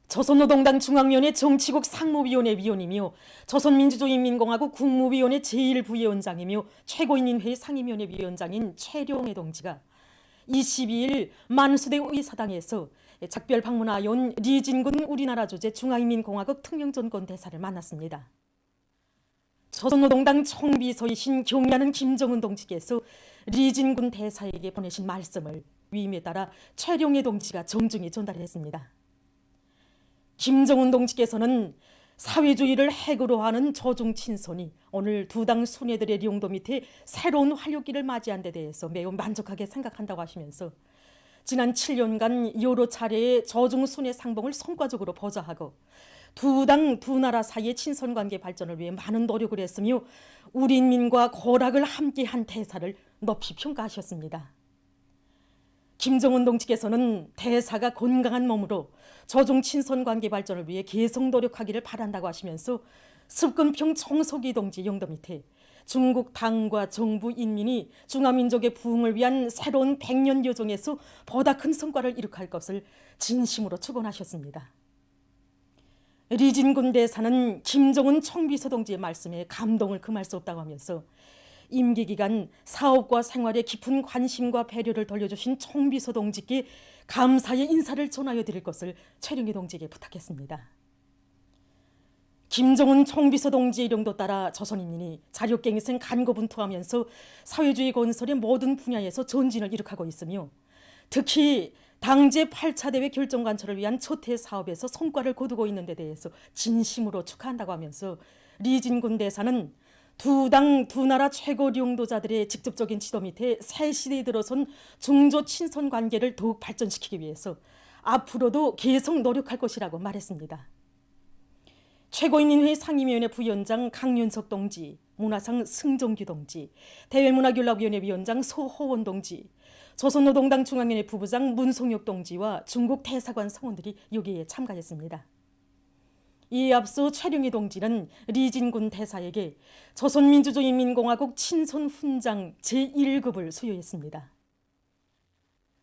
조선노동당 중앙위원회 정치국 상무위원회 위원이며 조선민주주의인민공화국 국무위원회 제1부위원장이며 최고인민회의 상임위원회 위원장인 최룡해 동지가 22일 만수대 의사당에서 작별 방문하여 리진군 우리나라 주재 중화인민공화국 특명전권 대사를 만났습니다. 조선노동당 총비서이신 경의하는 김정은 동지께서 리진군 대사에게 보내신 말씀을 위임에 따라 최룡해 동지가 정중히 전달했습니다. 김정은 동지께서는 사회주의를 핵으로 하는 조중 친선이 오늘 두 당 순회들의 용도 밑에 새로운 활력기를 맞이한 데 대해서 매우 만족하게 생각한다고 하시면서 지난 7년간 여러 차례의 조중 순회 상봉을 성과적으로 보좌하고 두 당 두 나라 사이의 친선관계 발전을 위해 많은 노력을 했으며 우리 인민과 고락을 함께한 대사를 높이 평가하셨습니다. 김정은 동지께서는 대사가 건강한 몸으로 조중 친선 관계 발전을 위해 계속 노력하기를 바란다고 하시면서 습근평 총석이 동지 용도 밑에 중국 당과 정부 인민이 중화민족의 부흥을 위한 새로운 100년 여정에서 보다 큰 성과를 이룩할 것을 진심으로 축원하셨습니다. 리진군 대사는 김정은 총비서 동지의 말씀에 감동을 금할 수 없다고 하면서 임기 기간 사업과 생활에 깊은 관심과 배려를 돌려주신 총비서 동지께 감사의 인사를 전하여 드릴 것을 최룡해 동지에게 부탁했습니다. 김정은 총비서 동지의 이령도 따라 조선인민이 자력갱생 간고분투하면서 사회주의 건설의 모든 분야에서 전진을 이룩하고 있으며 특히 당제 8차 대회 결정관철을 위한 초태 사업에서 성과를 거두고 있는 데 대해서 진심으로 축하한다고 하면서 리진군 대사는 두 당 두 나라 최고領導자들의 직접적인 지도 밑에 새 시대에 들어선 중조 친선 관계를 더욱 발전시키기 위해서 앞으로도 계속 노력할 것이라고 말했습니다. 최고인민회의 상임위원회 부위원장 강윤석 동지, 문화상 승정규 동지, 대외문화연락위원회 위원장 소호원 동지, 조선노동당 중앙위원회 부부장 문송혁 동지와 중국 대사관 성원들이 여기에 참가했습니다. 이에 앞서 최룡해 동지는 리진군 대사에게 조선민주주의인민공화국 친선훈장 제1급을 수여했습니다.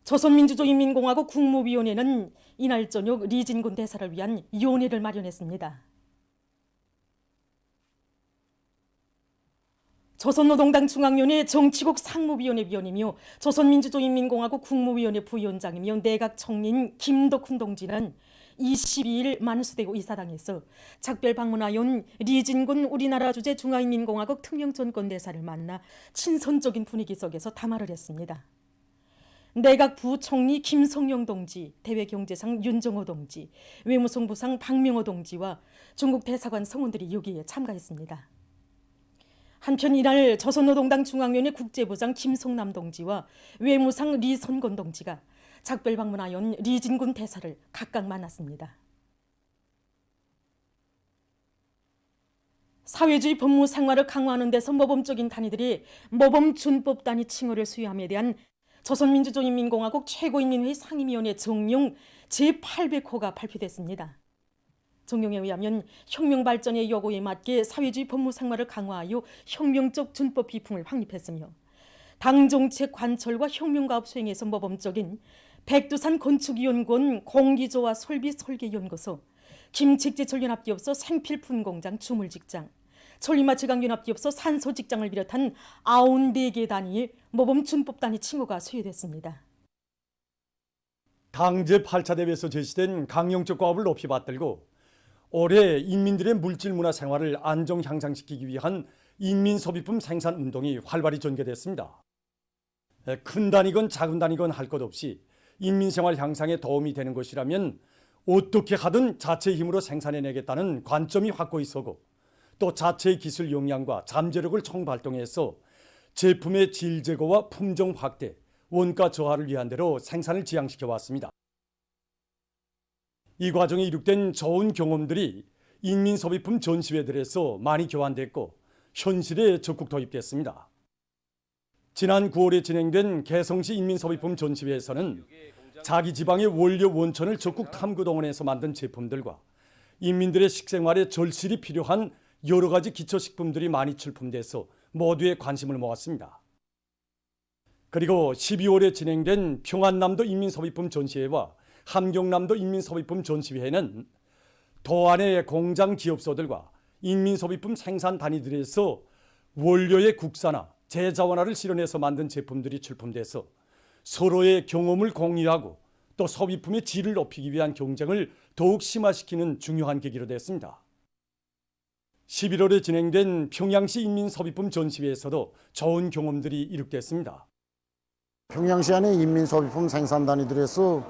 조선민주주의인민공화국 국무위원회는 이날 저녁 리진군 대사를 위한 위원회를 마련했습니다. 조선노동당 중앙위원회 정치국 상무위원회 위원이며 조선민주주의인민공화국 국무위원회 부위원장이며 내각총리인 김덕훈 동지는 22일 만수대 의사당에서 작별 방문하여 온 리진군 우리나라 주재 중화인민공화국 특명전권대사를 만나 친선적인 분위기 속에서 담화를 했습니다. 내각 부총리 김성영 동지, 대외경제상 윤정호 동지, 외무성부상 박명호 동지와 중국 대사관 성원들이 여기에 참가했습니다. 한편 이날 조선노동당 중앙위원회 국제부장 김성남 동지와 외무상 리선건 동지가 작별 방문하여 온 리진군 대사를 각각 만났습니다. 사회주의 법무 생활을 강화하는 데서 모범적인 단위들이 모범준법 단위 칭호를 수여함에 대한 조선민주주의인민공화국 최고인민회의 상임위원회 정령 제800호가 발표됐습니다. 정령에 의하면 혁명 발전의 요구에 맞게 사회주의 법무 생활을 강화하여 혁명적 준법 비품을 확립했으며 당정책 관철과 혁명가업 수행에서 모범적인 백두산 건축연구원 공기조화 설비 설계연구소, 김책제전련합기업소 생필품공장 주물직장, 천리마체강연합기업소 산소직장을 비롯한 94개 단위의 모범준법 단위 칭호가 수여됐습니다. 당제 8차 대회에서 제시된 강령적 과업을 높이 받들고 올해 인민들의 물질 문화 생활을 안정 향상시키기 위한 인민소비품 생산 운동이 활발히 전개됐습니다. 큰 단위건 작은 단위건 할 것 없이 인민생활 향상에 도움이 되는 것이라면 어떻게 하든 자체의 힘으로 생산해내겠다는 관점이 확고히 서고 또 자체의 기술 역량과 잠재력을 총발동해서 제품의 질 제고와 품종 확대, 원가 저하를 위한 대로 생산을 지향시켜 왔습니다. 이 과정에 이룩된 좋은 경험들이 인민소비품 전시회들에서 많이 교환됐고 현실에 적극 도입됐습니다. 지난 9월에 진행된 개성시 인민소비품 전시회에서는 자기 지방의 원료 원천을 적극 탐구 동원해서 만든 제품들과 인민들의 식생활에 절실히 필요한 여러 가지 기초식품들이 많이 출품돼서 모두의 관심을 모았습니다. 그리고 12월에 진행된 평안남도 인민소비품 전시회와 함경남도 인민소비품 전시회에는 도안의 공장 기업소들과 인민소비품 생산 단위들에서 원료의 국산화, 재자원화를 실현해서 만든 제품들이 출품돼서 서로의 경험을 공유하고 또 소비품의 질을 높이기 위한 경쟁을 더욱 심화시키는 중요한 계기로 됐습니다. 11월에 진행된 평양시 인민소비품 전시회에서도 좋은 경험들이 이룩됐습니다. 평양시 안의 인민소비품 생산 단위들에서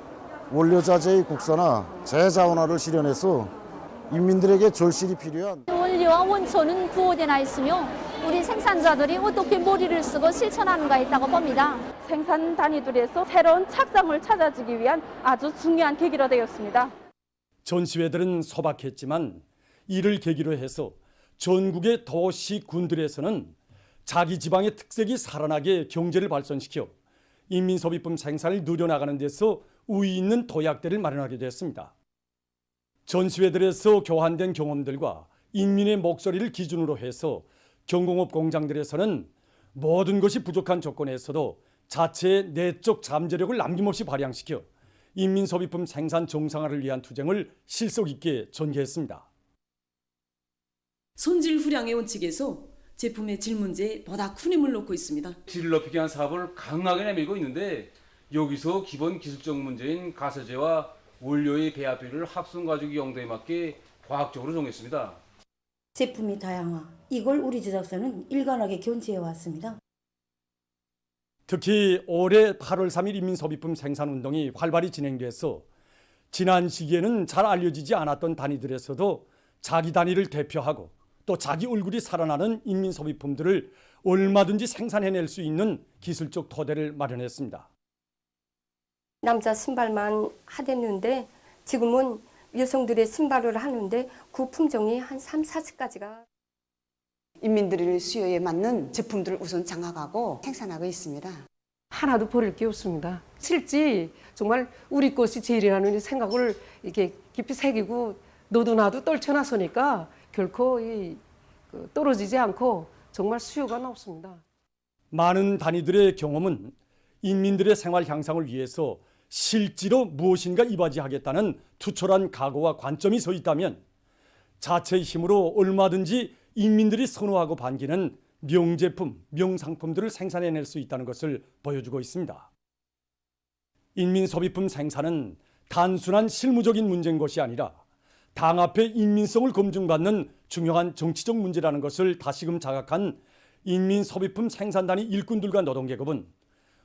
원료자재의 국산화, 재자원화를 실현해서 인민들에게 절실히 필요한 원료와 원초는 구호되나 있으며 우리 생산자들이 어떻게 머리를 쓰고 실천하는가 있다고 봅니다. 생산 단위들에서 새로운 착상을 찾아주기 위한 아주 중요한 계기로 되었습니다. 전시회들은 소박했지만 이를 계기로 해서 전국의 도시 군들에서는 자기 지방의 특색이 살아나게 경제를 발전시켜 인민소비품 생산을 늘려나가는 데서 우위 있는 도약대를 마련하게 됐습니다. 전시회들에서 교환된 경험들과 인민의 목소리를 기준으로 해서 경공업 공장들에서는 모든 것이 부족한 조건에서도 자체의 내적 잠재력을 남김없이 발휘시켜 인민소비품 생산 정상화를 위한 투쟁을 실속 있게 전개했습니다. 손질 후량의 원칙에서 제품의 질 문제에 보다 큰 힘을 놓고 있습니다. 질을 높이기 위한 사업을 강하게 내밀고 있는데 여기서 기본 기술적 문제인 가설제와 원료의 배합비를 합성 가죽 용도에 맞게 과학적으로 정했습니다. 제품이 다양화, 이걸 우리 제작사는 일관하게 견지해 왔습니다. 특히 올해 8월 3일 인민소비품 생산운동이 활발히 진행돼서 지난 시기에는 잘 알려지지 않았던 단위들에서도 자기 단위를 대표하고 또 자기 얼굴이 살아나는 인민소비품들을 얼마든지 생산해낼 수 있는 기술적 토대를 마련했습니다. 남자 신발만 하댔는데 지금은 여성들의 신발을 하는데 그 품종이 한 3, 40가지가 인민들의 수요에 맞는 제품들을 우선 장악하고 생산하고 있습니다. 하나도 버릴 게 없습니다. 실제 정말 우리 것이 제일이라는 생각을 이렇게 깊이 새기고 너도 나도 떨쳐놨으니까 결코 떨어지지 않고 정말 수요가 높습니다. 많은 단위들의 경험은 인민들의 생활 향상을 위해서 실제로 무엇인가 이바지하겠다는 투철한 각오와 관점이 서 있다면 자체의 힘으로 얼마든지 인민들이 선호하고 반기는 명제품, 명상품들을 생산해낼 수 있다는 것을 보여주고 있습니다. 인민소비품 생산은 단순한 실무적인 문제인 것이 아니라 당 앞의 인민성을 검증받는 중요한 정치적 문제라는 것을 다시금 자각한 인민소비품 생산단위 일꾼들과 노동계급은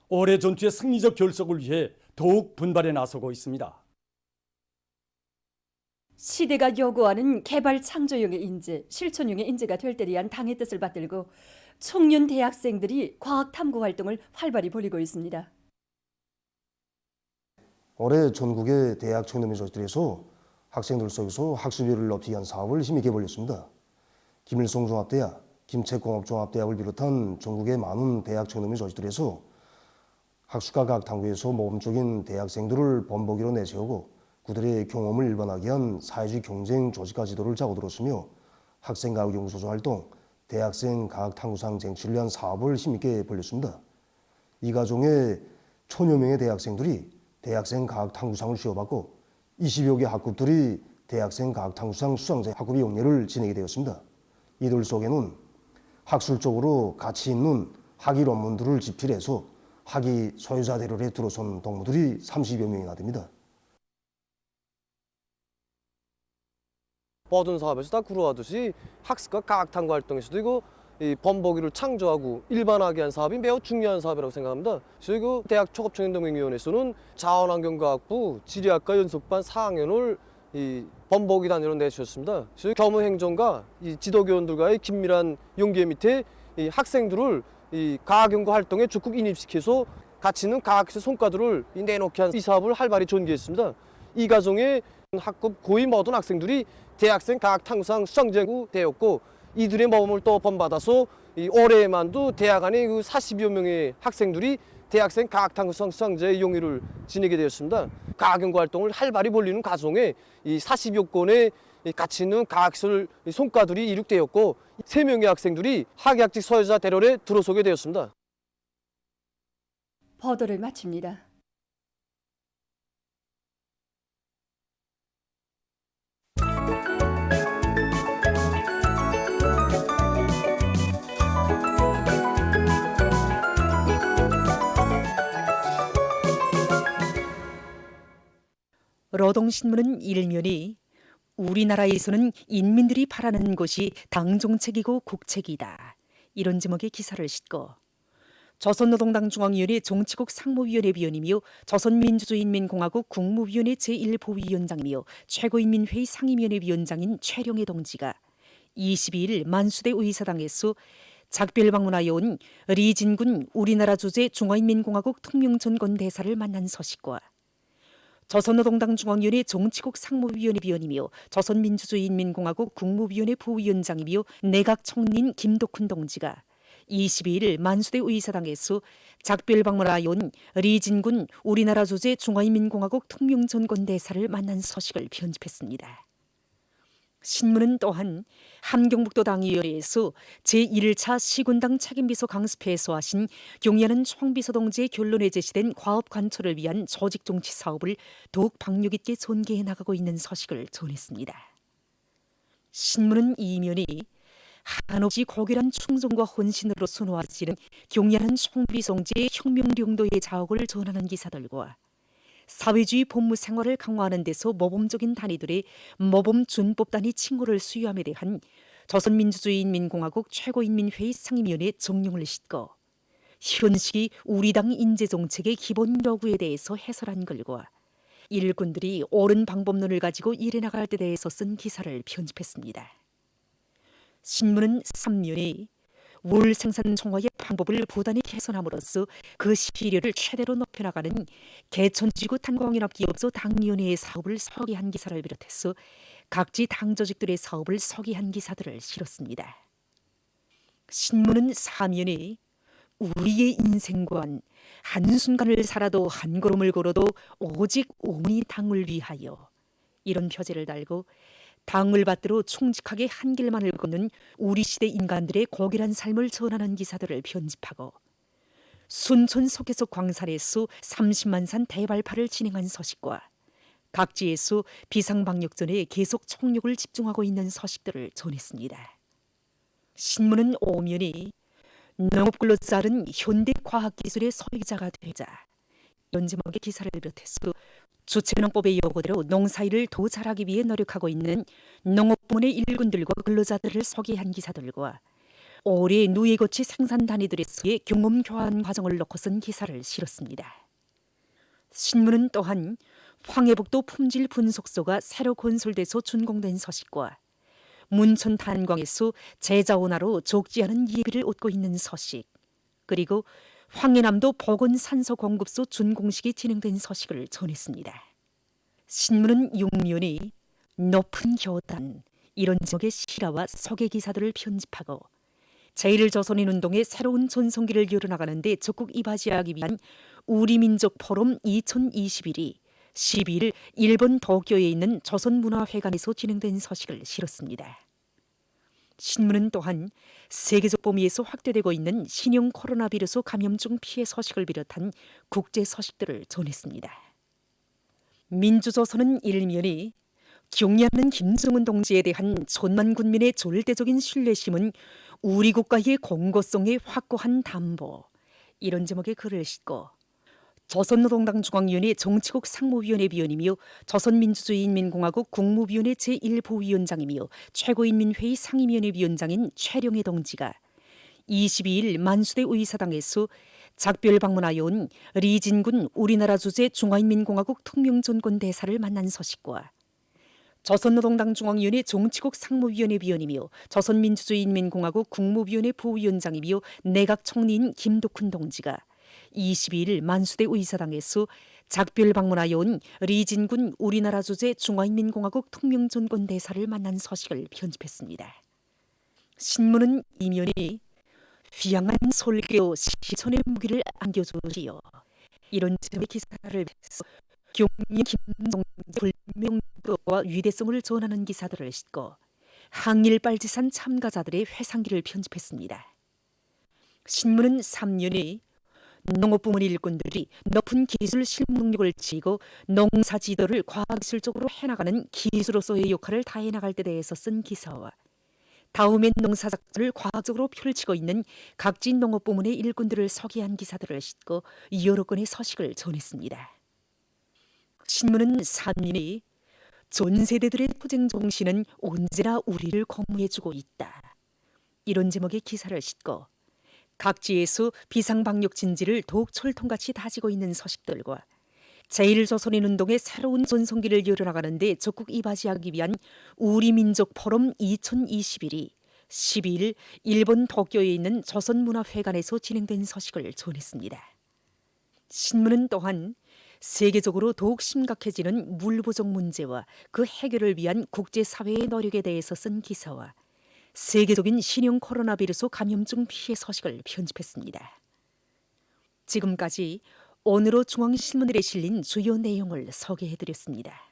올해 전투의 승리적 결속을 위해 더욱 분발해 나서고 있습니다. 시대가 요구하는 개발 창조형의 인재, 실천형의 인재가 될 때를 위한 당의 뜻을 받들고 청년 대학생들이 과학 탐구 활동을 활발히 벌이고 있습니다. 올해 전국의 대학 청렴의 조직들에서 학생들 속에서 학습률을 높이기 위한 사업을 힘있게 벌였습니다. 김일성 종합대학, 김책공업종합대학을 비롯한 전국의 많은 대학 청렴의 조직들에서 학술과 과학 탐구에서 모범적인 대학생들을 본보기로 내세우고 그들의 경험을 일반화하기 위한 사회주의 경쟁 조직화 지도를 짜고들었으며 학생과학연구소조 활동, 대학생 과학탐구상 쟁취를 위한 사업을 힘있게 벌였습니다. 이 과정에 1000여 명의 대학생들이 대학생 과학탐구상을 수여받고 20여 개 학급들이 대학생 과학탐구상 수상자 학급의 영예를 지내게 되었습니다. 이들 속에는 학술적으로 가치 있는 학위 논문들을 집필해서 학위 소유자 대열에 들어선 동무들이 30여 명이나 됩니다. 모든 사업에서 다 구루하듯이 학습과 과학탐구 활동에서도 이거 본보기를 창조하고 일반화하게 한 사업이 매우 중요한 사업이라고 생각합니다. 그리고 대학 초급청년동맹위원회에서는 자원환경과학부 지리학과 연속반 4학년을 본보기 단위로 내주셨습니다. 그래서 교무행정과 지도교원들과의 긴밀한 연계 밑에 학생들을 과학연구 활동에 적극 인입시켜서 가치 있는 과학기술 성과들을 내놓게 한 이 사업을 활발히 전개했습니다. 이 과정에 학급 고위 모든 학생들이 대학생 과학탐구상 수상자가 되었고 이들의 모범을 또 본받아서 올해만도 대학 안에 40여 명의 학생들이 대학생 과학탐구상 수상자의 영예를 지내게 되었습니다. 과학연구 활동을 활발히 벌리는 과정에 이 40여 건의 가치 있는 과학기술 성과들이 이룩되었고 3명의 학생들이 학예학직 소유자 대열에 들어서게 되었습니다. 보도를 마칩니다. 노동신문은 일면이 우리나라에서는 인민들이 바라는 것이 당정책이고 국책이다. 이런 제목의 기사를 싣고 조선노동당 중앙위원회 정치국 상무위원회 위원이며 조선민주주의인민공화국 국무위원회 제1보위원장이며 최고인민회의 상임위원회 위원장인 최룡해 동지가 22일 만수대 의사당에서 작별 방문하여 온 리진군 우리나라 주재 중화인민공화국 특명전권 대사를 만난 소식과 조선노동당 중앙위원회 정치국 상무위원회 위원이며 조선민주주의인민공화국 국무위원회 부위원장이며 내각총리인 김덕훈 동지가 22일 만수대 의사당에서 작별 방문하여 온 리진군 우리나라 주재 중화인민공화국 특명전권 대사를 만난 소식을 편집했습니다. 신문은 또한 함경북도 당위원회에서 제1차 시군당 책임비서 강습회에서 하신 경의하는 총비서 동지의 결론에 제시된 과업 관철을 위한 조직 정치 사업을 더욱 박력 있게 전개해 나가고 있는 소식을 전했습니다. 신문은 이면이 한없이 고결한 충성과 헌신으로 순화지는 경의하는 총비서 동지의 혁명령도의 자옥을 전하는 기사들과 사회주의 법무 생활을 강화하는 데서 모범적인 단위들의 모범준법단위 칭호를 수여함에 대한 조선민주주의인민공화국 최고인민회의 상임위원회 정령을 싣고 현실이 우리 당 인재정책의 기본 요구에 대해서 해설한 글과 일꾼들이 옳은 방법론을 가지고 일해 나갈 때 대해서 쓴 기사를 편집했습니다. 신문은 3년에 월 생산 총화의 방법을 부단히 개선함으로써 그 시료를 최대로 높여나가는 개천지구 탄광연합 기업소 당위원회의 사업을 소개한 기사를 비롯해서 각지 당 조직들의 사업을 소개한 기사들을 실었습니다. 신문은 3년에 우리의 인생관 한순간을 살아도 한 걸음을 걸어도 오직 오니 당을 위하여 이런 표제를 달고 당을 받들어 충직하게 한 길만을 걷는 우리 시대 인간들의 고결한 삶을 전하는 기사들을 편집하고 순천 속에서 광산에서 30만 산 대발파를 진행한 소식과 각지에서 비상방역전에 계속 총력을 집중하고 있는 소식들을 전했습니다. 신문은 오면이 농업근로자는 현대과학기술의 소유자가 되자 이런 제목의 기사를 비롯해서 주체농법의 요구대로 농사일을 더 잘하기 위해 노력하고 있는 농업부문의 일꾼들과 근로자들을 소개한 기사들과 올해 누에고치 생산 단위들에서의 경험 교환 과정을 놓고 쓴 기사를 실었습니다. 신문은 또한 황해북도 품질 분석소가 새로 건설돼서 준공된 소식과 문천 탄광에서 제자원화로 적지 않은 예비를 얻고 있는 소식, 그리고 황해남도 보건산소 공급소 준공식이 진행된 소식을 전했습니다. 신문은 6면이 높은 교단 이런 제목의 실화와 소개 기사들을 편집하고 제1조선인운동의 새로운 전성기를 열어나가는데 적극 이바지하기 위한 우리민족 포럼 2021이 12일 일본 도쿄에 있는 조선문화회관에서 진행된 소식을 실었습니다. 신문은 또한 세계적 범위에서 확대되고 있는 신형 코로나 바이러스 감염증 피해 소식을 비롯한 국제 소식들을 전했습니다. 민주조선은 일면이 경의하는 김정은 동지에 대한 천만 군민의 절대적인 신뢰심은 우리 국가의 공고성의 확고한 담보 이런 제목의 글을 싣고 조선노동당 중앙위원회 정치국 상무위원회 위원이며 조선민주주의인민공화국 국무위원회 제1보위원장이며 최고인민회의 상임위원회 위원장인 최룡해 동지가 22일 만수대 의사당에서 작별 방문하여 온 리진군 우리나라 주재 중화인민공화국 특명전권 대사를 만난 소식과 조선노동당 중앙위원회 정치국 상무위원회 위원이며 조선민주주의인민공화국 국무위원회 부위원장이며 내각총리인 김덕훈 동지가 22일 만수대 의사당에서 작별 방문하여 온 리진군 우리나라 주재 중화인민공화국 특명전권 대사를 만난 소식을 편집했습니다. 신문은 이면이 휘양한 설교 시천의 무기를 안겨주시오 이런 제목의 기사를 해서 경의 김정재 불명도와 위대성을 전하는 기사들을 싣고 항일 빨지산 참가자들의 회상기를 편집했습니다. 신문은 3년에 농업부문 일꾼들이 높은 기술 실무 능력을 지니고 농사 지도를 과학기술적으로 해나가는 기술로서의 역할을 다해나갈 때 대해서 쓴 기사와 다음엔 농사작물을 과학적으로 펼치고 있는 각지 농업부문의 일꾼들을 소개한 기사들을 싣고 여러 건의 소식을 전했습니다. 신문은 산민이 전 세대들의 투쟁 정신은 언제나 우리를 거무해주고 있다. 이런 제목의 기사를 싣고 각지에서 비상방역 진지를 더욱 철통같이 다지고 있는 서식들과 제1조선인운동의 새로운 전성기를 열어나가는 데 적극 이바지하기 위한 우리민족 포럼 2021이 12일 일본 도쿄에 있는 조선문화회관에서 진행된 소식을 전했습니다. 신문은 또한 세계적으로 더욱 심각해지는 물 부족 문제와 그 해결을 위한 국제사회의 노력에 대해서 쓴 기사와 세계적인 신형 코로나 바이러스 감염증 피해 소식을 편집했습니다. 지금까지 오늘의 중앙신문들에 실린 주요 내용을 소개해드렸습니다.